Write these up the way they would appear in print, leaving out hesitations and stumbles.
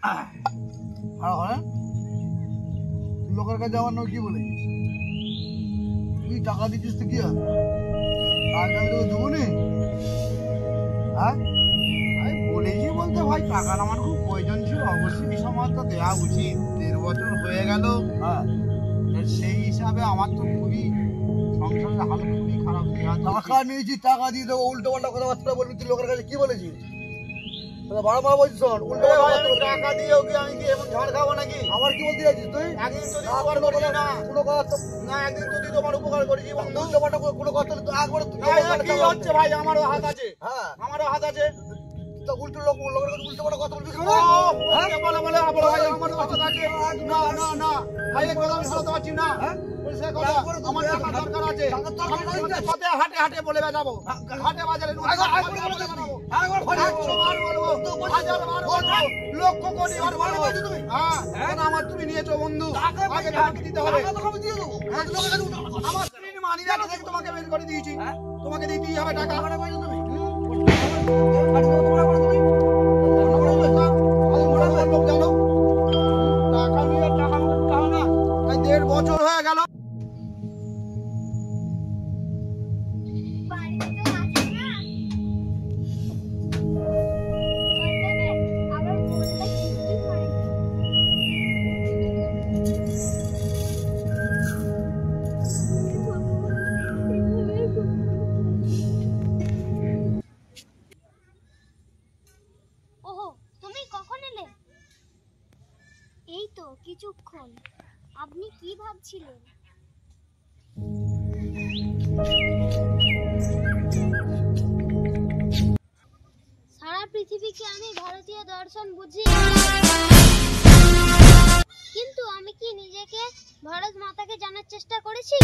হ্যাঁ লোকের কাছে আমার নাম কি বলেছিস? তুই টাকা দিচ্ছিস তো কি হবে? আগে আমি তোকে দেবো নি। হ্যাঁ আমি বলেছি বলতে ভাই টাকার আমার খুব প্রয়োজন ছিল, অবশ্যই সময় তো দেওয়া উচিত। 1.5 বছর হয়ে গেল। হ্যাঁ সেই হিসাবে আমার তো খুবই সংসারের হাল খুবই খারাপ। টাকা নিয়েছি, টাকা দিয়ে দেবো, উল্টো পাল্টা কথাবার্তা বলবি। তুই লোকের কাছে কি বলেছিস? বারবার বলছিস উল্টো টাকা দিয়েও কি আমি কি এমন ঝাড় খাবো নাকি? আমার কি বলতে চাইছিস তুই? একদিন তো উপকার করেছি না, কোনো কথা না, একদিন তো তুই তোমার উপকার করেছি, উল্টো পাল্টা কোনো কথা একবার কি হচ্ছে ভাই? আমারও হাত আছে। হ্যাঁ আমারও হাত আছে। উল্টো লোকের কাছে উল্টো পাল্টা কথা বলবি কেন? বলে বলে ভাই আমারও হাত আছে। না না না ভাই এই কথা আমি বলতে পারছি না। আমার টাকা দরকার আছে। হাটে হাটে বলে বেড়াবো, হাটে বাজারে লক্ষ কোটি আমার তুমি নিয়েছো বন্ধু, আগে টাকা দিতে হবে। আমার স্ত্রীর মানি ব্যাগ থেকে তোমাকে বের করে দিয়েছি, তোমাকে দিতেই হবে টাকা। তুমি টাকা নিয়ে টাকা না 1.5 বছর হয়ে গেল। এই তো কিছুক্ষণ। আপনি কি ভাবছিলেন? সারা পৃথিবীকে আমি ভারতীয় দর্শন বুঝিয়ে, কিন্তু আমি কি নিজেকে ভারত মাতাকে জানার চেষ্টা করেছি?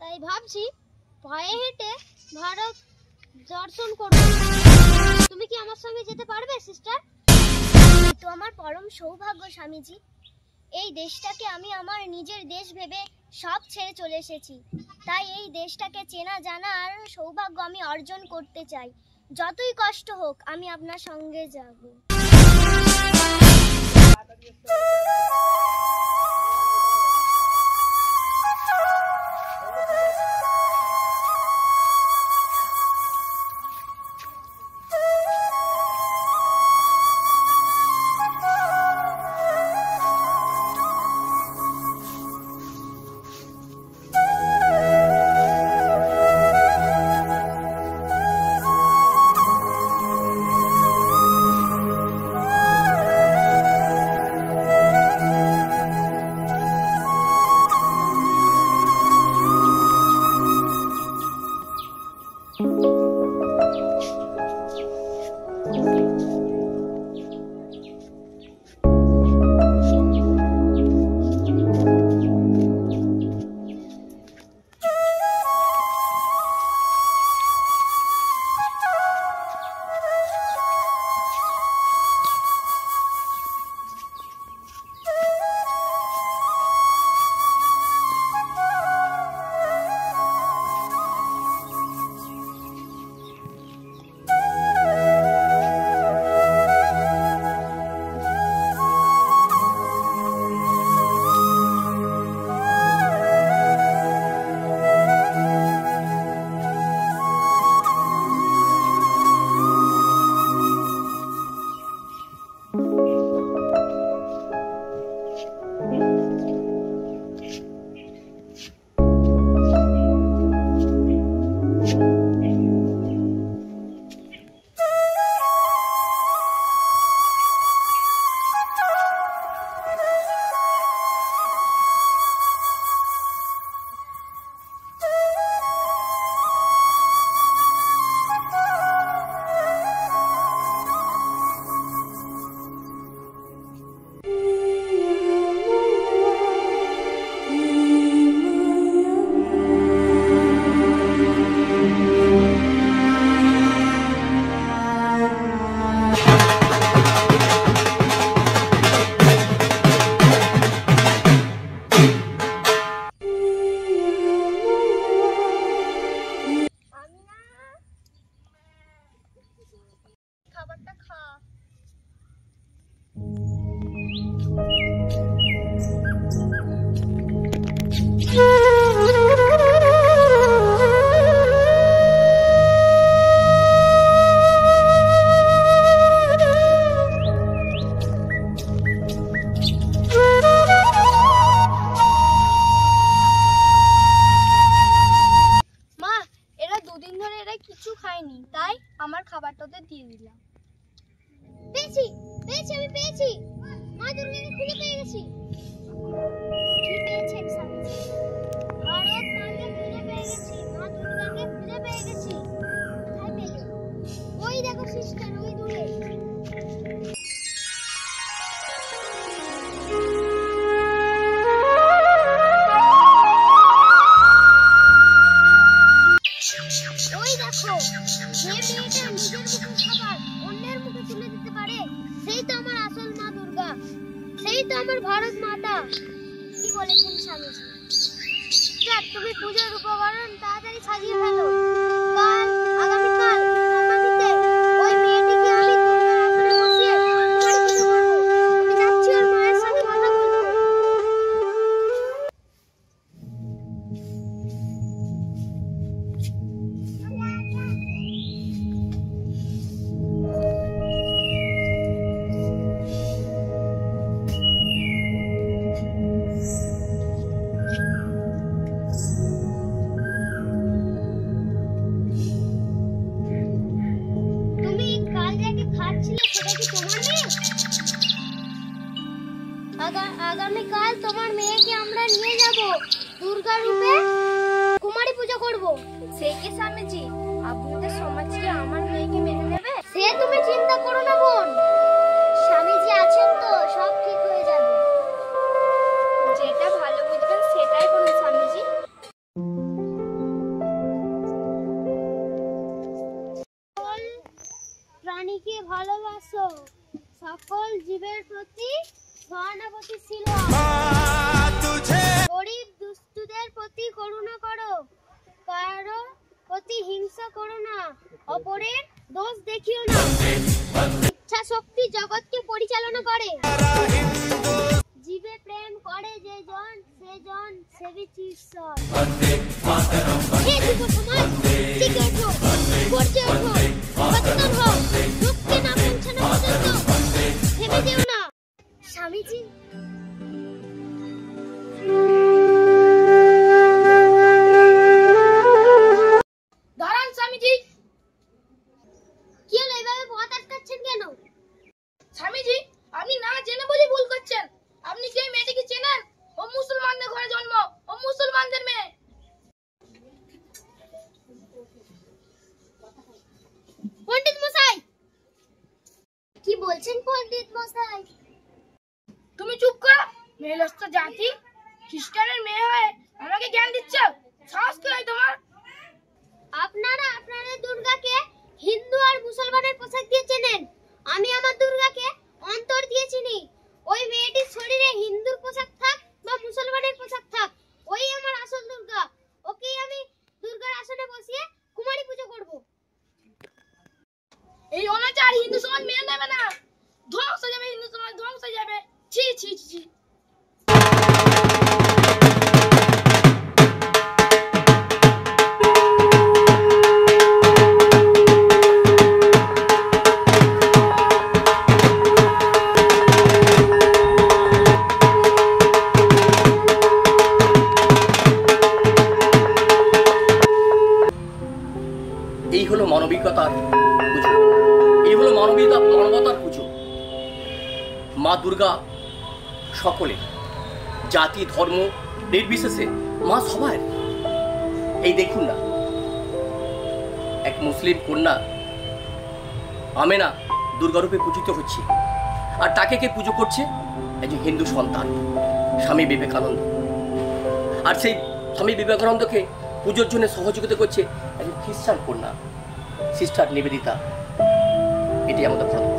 তাই ভাবছি পায়ে হেঁটে ভারত দর্শন করব। তুমি কি আমার সঙ্গে যেতে পারবে সিস্টার? তো আমার পরম সৌভাগ্য স্বামীজি, এই দেশটাকে আমি আমার নিজের দেশ ভেবে সব ছেড়ে চলে এসেছি। তাই এই দেশটাকে চেনা জানার সৌভাগ্য আমি অর্জন করতে চাই। যতই কষ্ট হোক আমি আপনার সঙ্গে যাব। খাবারটা খা। খাইনি, তাই আমার খাবারটা ওদের দিয়ে দিলাম। পেয়েছি পেয়েছি আমি পেয়েছি, মা দুর্গাকে খুঁজে পেয়ে গেছি। কি পেয়েছেন স্বামীজি? ভারত মাকে খুঁজে পেয়ে গেছি, মা দুর্গাকে খুঁজে পেয়ে গেছি। কোথায় পেলে? ওই দেখো সিস্টার, ওই দূরে। ওই দেখো, যে মেয়েটা নিজের মুখের খাবার অন্যের মুখে তুলে দিতে পারে, সেই তো আমার আসল মা দুর্গা, সেই তো আমার ভারত মাতা। কি বলেছেন স্বামীজি? স্যার, তুমি পূজার উপকরণ তাড়াতাড়ি সাজিয়ে ফেলো। আগামীকাল নবমীতে ওই মেয়েটিকে আমি দুর্গার আসনে বসিয়ে কুমারী পুজো করবো। আমি যাচ্ছি ওর মায়ের সাথে কথা বলবো। আগামীকাল তোমার মেয়েকে আমরা নিয়ে যাব, দুর্গা রূপে কুমারী পুজো করব। সে কি স্বামীজি, আপনাদের সমাজ কি আমার মেয়েকে মেনে নেবে? সে তুমি চিন্তা করো না বোন, স্বামীজি আছেন তো, সব ঠিক হয়ে যাবে। যেটা ভালো বুঝবেন সেটাই করুন স্বামীজি। প্রাণীকে ভালোবাসো, সকল জীবের প্রতি সহানুভূতিশীল হও, গরিব দুস্থদের প্রতি করুণা করো, কারো প্রতি হিংসা করো না, অপরের দোষ দেখিও না। ইচ্ছা শক্তি জগৎকে পরিচালনা করে, জীবে প্রেম করে যে জন, সে জন সেবিছে ঈশ্বর। হে যুব সমাজ, জেগে ওঠো, গর্জে ওঠো, সচেতন হও, দুঃখে না পৌঁছানো পর্যন্ত থেমে যেও না। স্বামীজি, দাঁড়ান স্বামীজি। কি হলো, এইভাবে পথ আটকাচ্ছেন কেন? স্বামীজি, আপনি না জেনে বুঝে ভুল করছেন। আপনি কি এই মেয়েটিকে চেনেন? ও মুসলমানদের ঘরে জন্ম, ও মুসলমানদের মেয়ে। পণ্ডিত মশাই, কি বলছেন পণ্ডিত মশাই? তুমি চুপ করো। মেলস্ত জাতি, খ্রিস্টানের মেয়ে হয়ে আমাকে জ্ঞান দিচ্ছ? সাহস কি হয় তোমার? আপনারা আপনাদের দুর্গাকে হিন্দু আর মুসলমানের পোশাক দিয়ে চেনেন, আমি আমার দুর্গাকে অন্তর দিয়ে চিনি। ওই মেয়েটির শরীরে হিন্দুর পোশাক থাক বা মুসলমানের পোশাক থাক, ওই আমার আসল দুর্গা। ওকেই আমি দুর্গার আসনে বসিয়ে কুমারী পুজো করব। এই অনাচার হিন্দু সমাজ মেনে নেবে না। ধ্বংস হয়ে যাবে হিন্দু সমাজ, ধ্বংস হয়ে যাবে। ছি ছি ছি। এই হলো মানবিকতার পুজো, এই হলো মানবতার পুজো। মা দুর্গা সকলে, জাতি ধর্ম নির্বিশেষে মা সবার। এই দেখুন না, এক মুসলিম কন্যা আমেনা দুর্গারূপে পূজিত হচ্ছে, আর তাকে কে পুজো করছে? একজন হিন্দু সন্তান, স্বামী বিবেকানন্দ। আর সেই স্বামী বিবেকানন্দকে পুজোর জন্য সহযোগিতা করছে একজন খ্রিস্টান কন্যা, সিস্টার নিবেদিতা। এটি আমাদের ভারত।